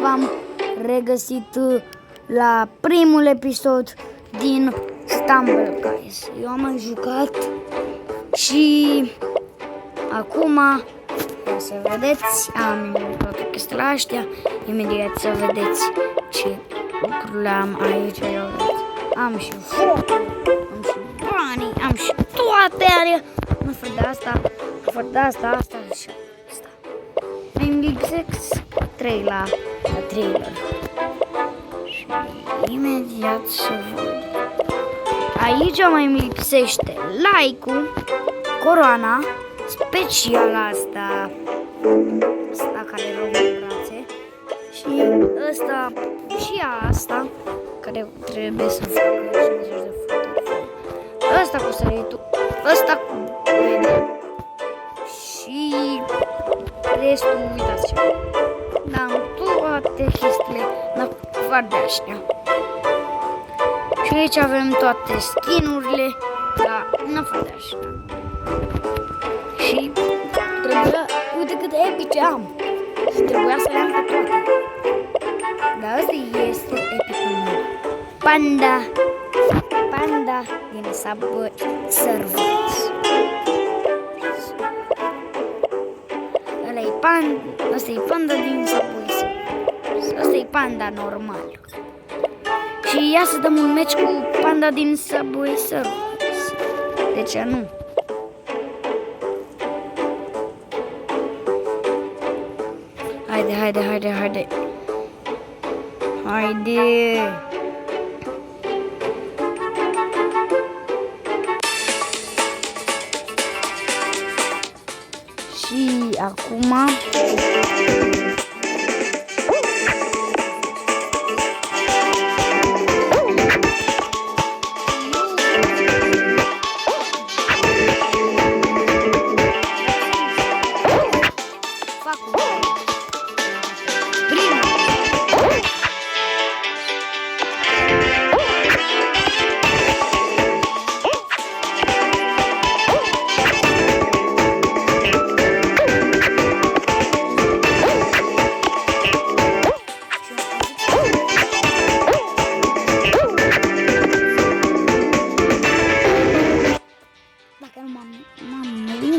v-am regăsit la primul episod din Stumble Guys. Eu am mai jucat și acum o să vedeți, am toate chestiile astea, imediat să vedeți ce lucrurile am aici. Am și foc, am și banii, am și toate alea. În afară de asta, asta și asta. Îmi lipsesc 3 la trailer. Și imediat să văd. Aici mai îmi lipsește like-ul, coroana, special asta care rău în brațe și ăsta și asta care trebuie să facă 50 de fotografii. Ăsta cu săritul, ăsta cu și restul, uitați ce. Da, am toate chestiile, dar foarte așa. Și aici avem toate skin-urile, da, în afară de așa. Și trebuia, uite câte epice am. Și trebuia să le am pe toate. Dar ăsta este epicul meu. Panda din Subway Surfers. Ăsta e panda din Subway Surfers. Ăsta e panda normal. Și ia să dăm un meci cu panda din Subway Surfers. De ce nu? Haide. Și acum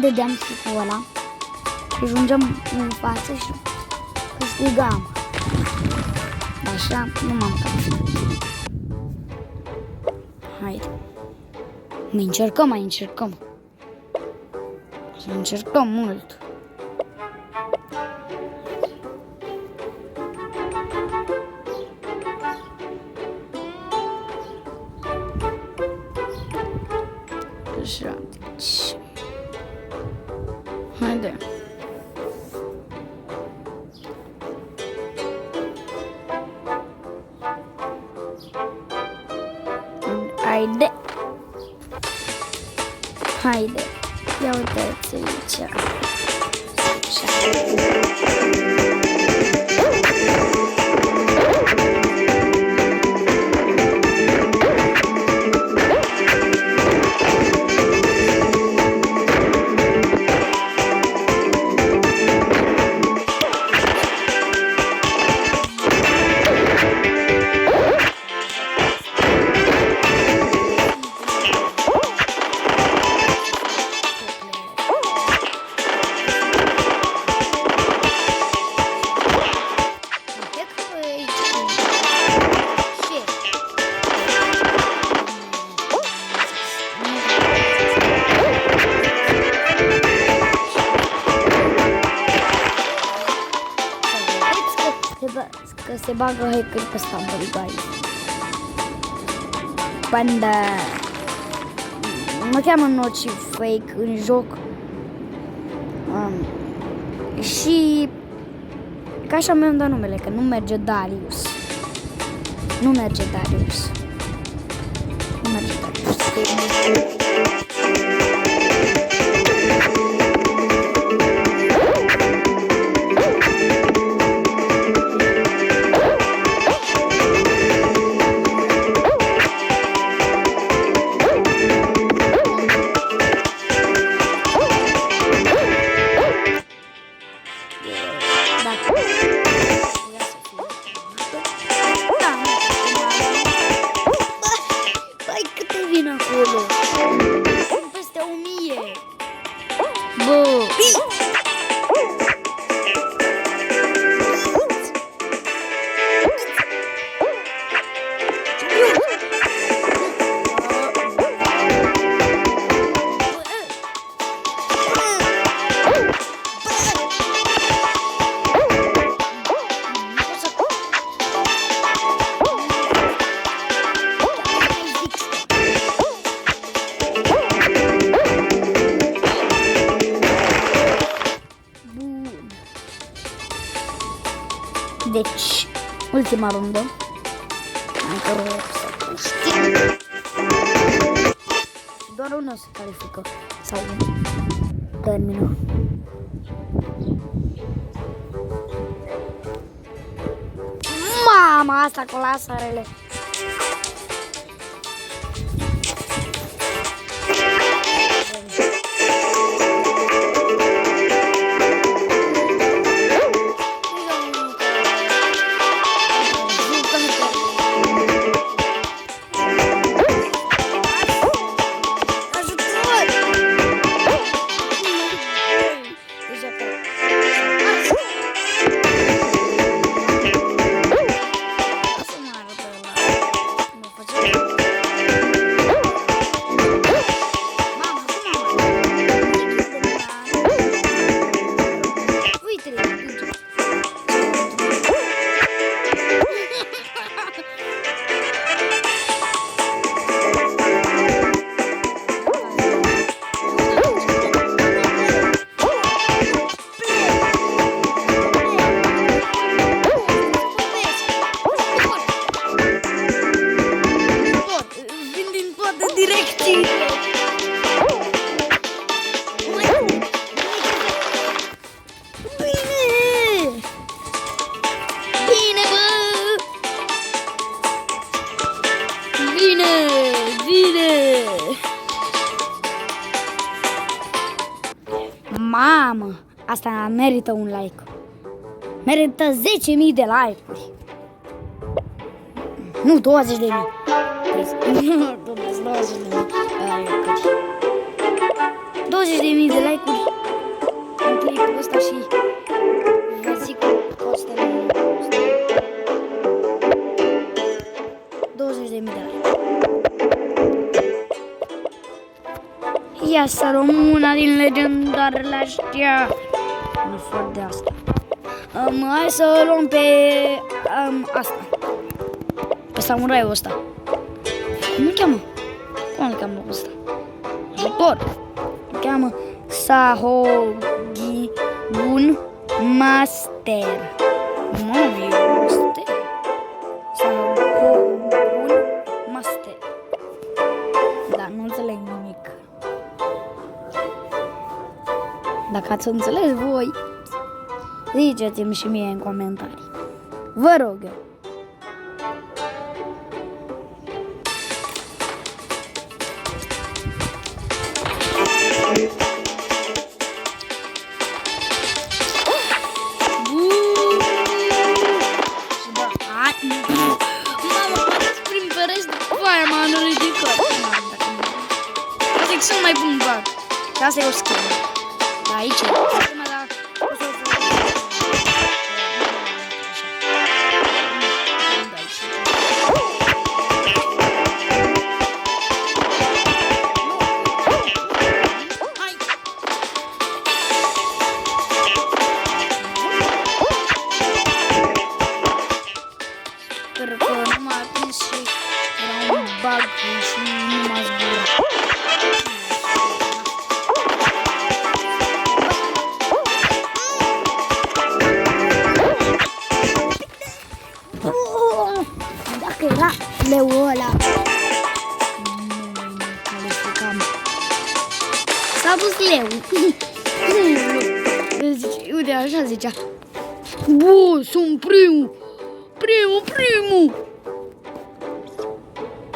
dădeam sticul ăla și ajungeam în față și câștigam. Așa, nu m-am capat. Haide. Mai încercăm. Să încercăm mult. Așa, deci... Haide. Ia uitați aici. Că se bagă hacker pe Stumble Guys. Panda mă cheamă Noci Fake în joc. Și ca așa mi-am dat numele, că nu merge Darius. Nu merge Darius. Deci, ultima rundă. Încă să știu. Doar unul se califică. Sau termină. Mama, asta cu laserele. Mamă, asta merită un like. Merită 10.000 de like-uri. Nu, 20.000. 20.000 de like-uri în clipul ăsta și vă zic că costă 20.000 de like. Ia să luăm una din legendarele astea. Nu fac de asta. Hai să luăm pe asta. Pe samuraiul ăsta. Cum îl cheamă? Cum îl cheamă ăsta? Ajutor! Îl cheamă Sahogi Gun Master. Mami, Master? Sahogi Gun Master. Dar nu înțeleg nimic. Dacă ați înțeles voi, ziceți-mi și mie în comentarii. Vă rog eu. Mama, băgați prin pereți, după aia m-am ridicat. Asta e cel mai bun bug. Și asta e o schimbă. Da, aici e. Sper că nu m-a atins și era un bug și nu m-a zburat. Dacă era leul ăla, nu calificam. S-a dus leu. Uite, așa zicea. Bă, sunt primul. Primul!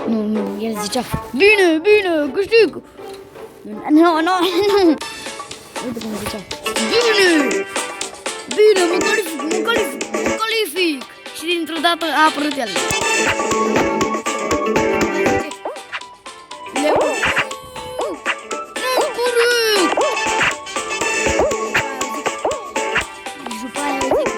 Nu, el zicea, bine, câștig! Nu! Uite cum zicea, bine, mă calific! Și dintr-o dată a apărut el. Leu! Nu-mi corect! Și după aia zic,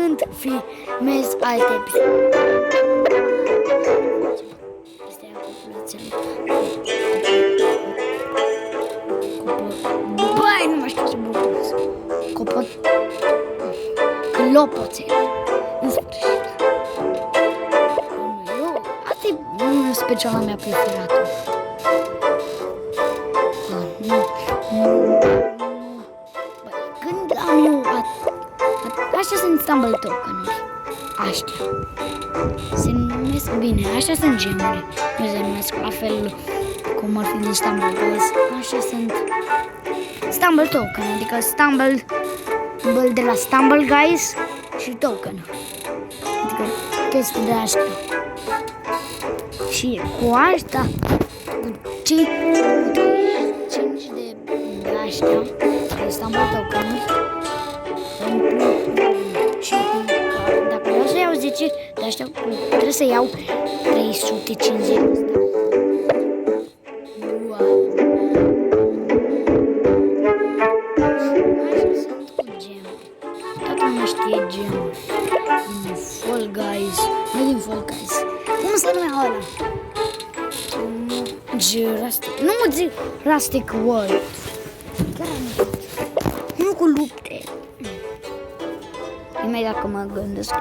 când filmez alte episoade. Astea e copulețele. Băi, nu mai știu ce bubuț. Clopoțele. În sfârșit. Asta e speciala mea preferată. Când am eu... Așa sunt Stumble Token-uri. Aștia. Se numesc bine. Așa sunt gemuri. Nu se numesc la fel cum ar fi din Stumble Guys. Așa sunt Stumble Token. Adică Stumble de la Stumble Guys și Token. Adică chestii de astea. Și cu asta, cu 5 de astea, de Stumble Token-uri, și dacă vreau să iau 10 de astea, trebuie să iau 350 de astea. Așa sunt cu gemuri. Toată lumea știe gemuri. Din Fall Guys, nu din Fall Guys. Cum se numea ăla? Nu mă zic Rustic World. Chiar nu cu lupte. Imediat că mă gândesc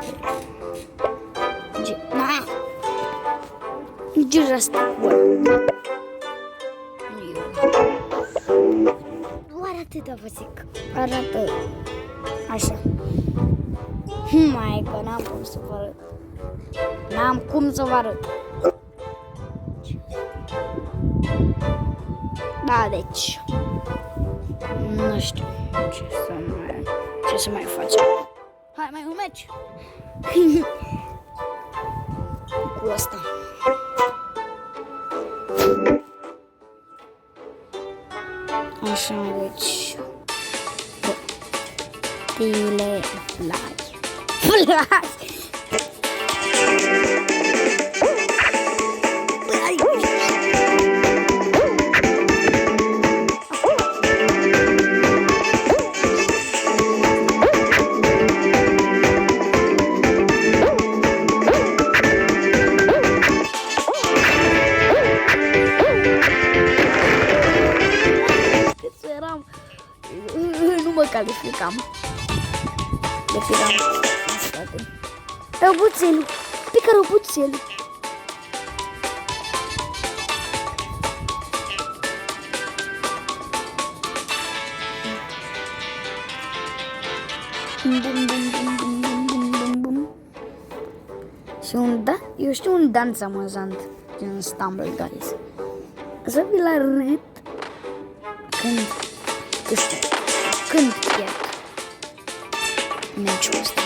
Rustic World. Doar atâta vă zic. Arată așa. Mai că n-am cum să vă arăt. N-am cum să vă arăt. Da, deci nu știu ce să mai facem. Hai, mai un meci. Cu asta. Așa, deci Tile Fly. Nu mă calificam. Deci eram în spate. Robuțelul! Pică robuțelul! Bum, bum, bum, bum, bum, bum, bum, bum. Și eu știu un dans amuzant din Stumble Guys. Să vi-l arăt când pierd meciul ăsta.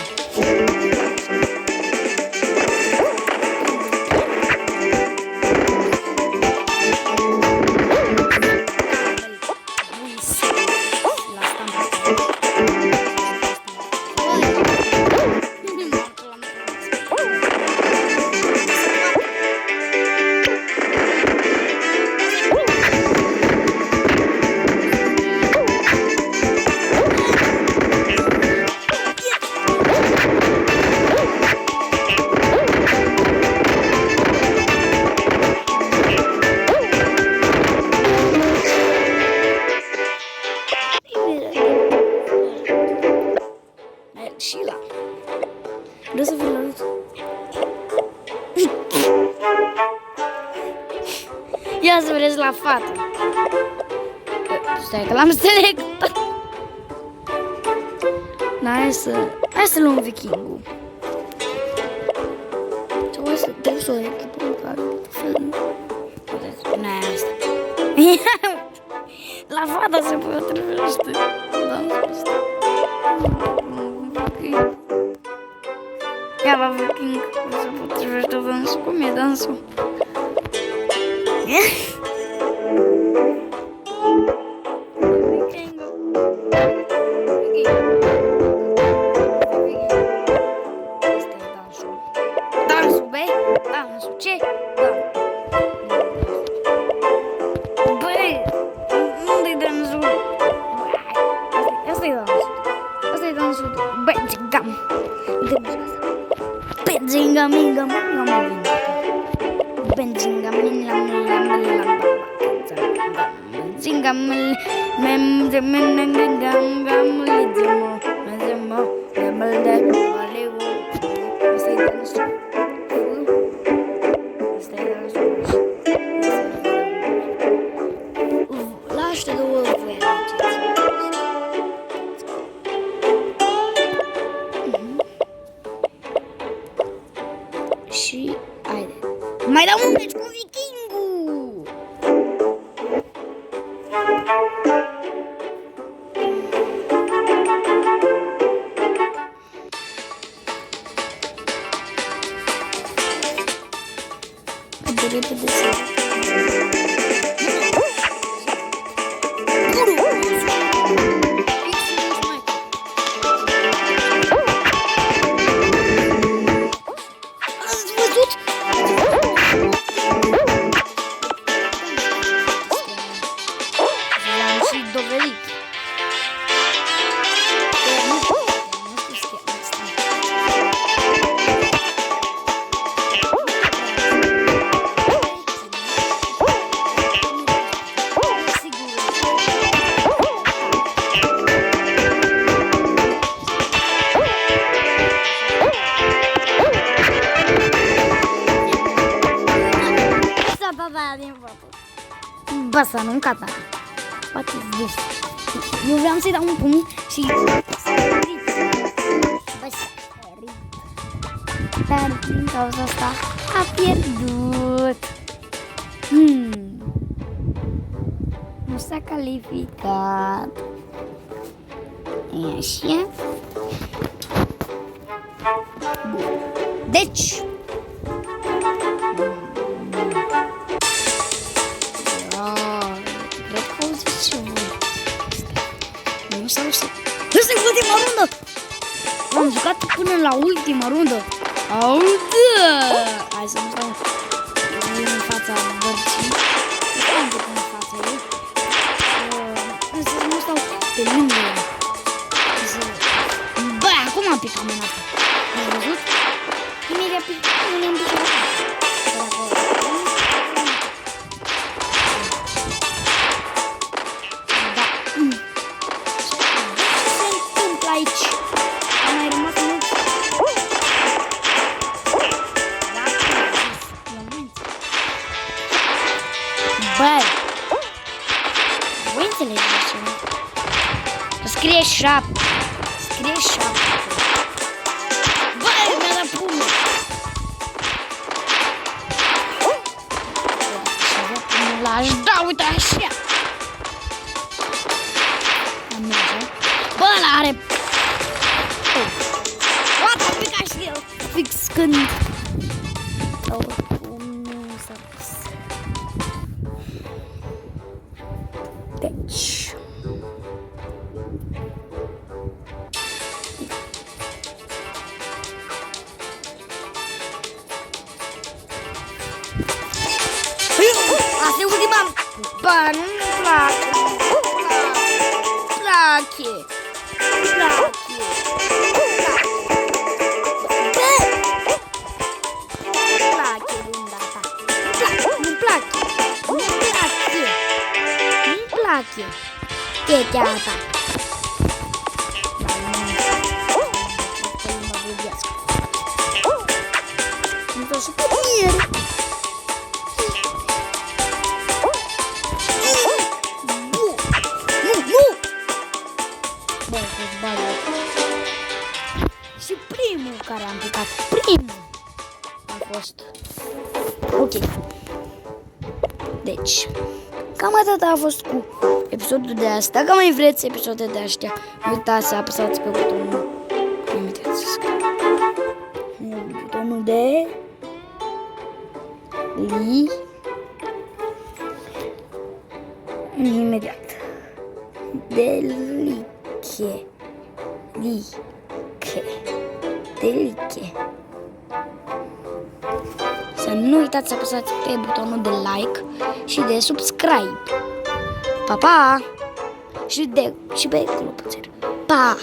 Vreau să vă arăt. Ia să vreți la fată. Stai că l-am selectat. Da, hai să luăm vikingul. Trebuie să o echipăm ca fel. N-ai asta. La fata se potrivește dansul ăsta. Ia la viking se potrivește dansul. Cum e dansul? Dansul, băi? Dansul, ce? Băi, unde-i dansul? Asta-i dansul. Asta-i dansul. sudul. Benzingam. Benzingam, eu mă vin. Benzingam, și haide. Mai dau un meci cu Vikingul! De repede să... Basta, nu cata. What is this? Eu vreau să-i dau un punct și... Dar din cauza asta a pierdut. Nu s-a calificat. E așa. Deci... Asta e ultima rundă! M-am jucat până la ultima rundă! Audă! Hai să nu stau în fața bărcii. Nu stau un pic în fața ei. Să nu stau pe lângă ea. Bă, acum am picat mâna asta. Ai văzut? Imediat ne-am picat asta. Aici a mai rămas mult. Bă, voi înțelegeți așa? Scrie 7. Scrie 7. Bă, mi-a dat pumnul. L-aș da, uite așa. Bă, ăla are... Oata, pica și el. Fix când... nu s-a pus. Deci... Asta e ultima... Bă, nu-mi place. Place. Chechea ta. Nu să pe miere. Nu! Bă, că-ți bagi. Și primul care am picat, primul a fost. Ok. Deci, cam atât a fost cu episodul de asta. Dacă mai vreți episoade de astea, nu uitați să apăsați pe butonul. Nu uitați să butonul de imediat. De like. Să nu uitați să apăsați pe butonul de like și de subscribe. Pa, pa! Și pe clopoțel. Pa!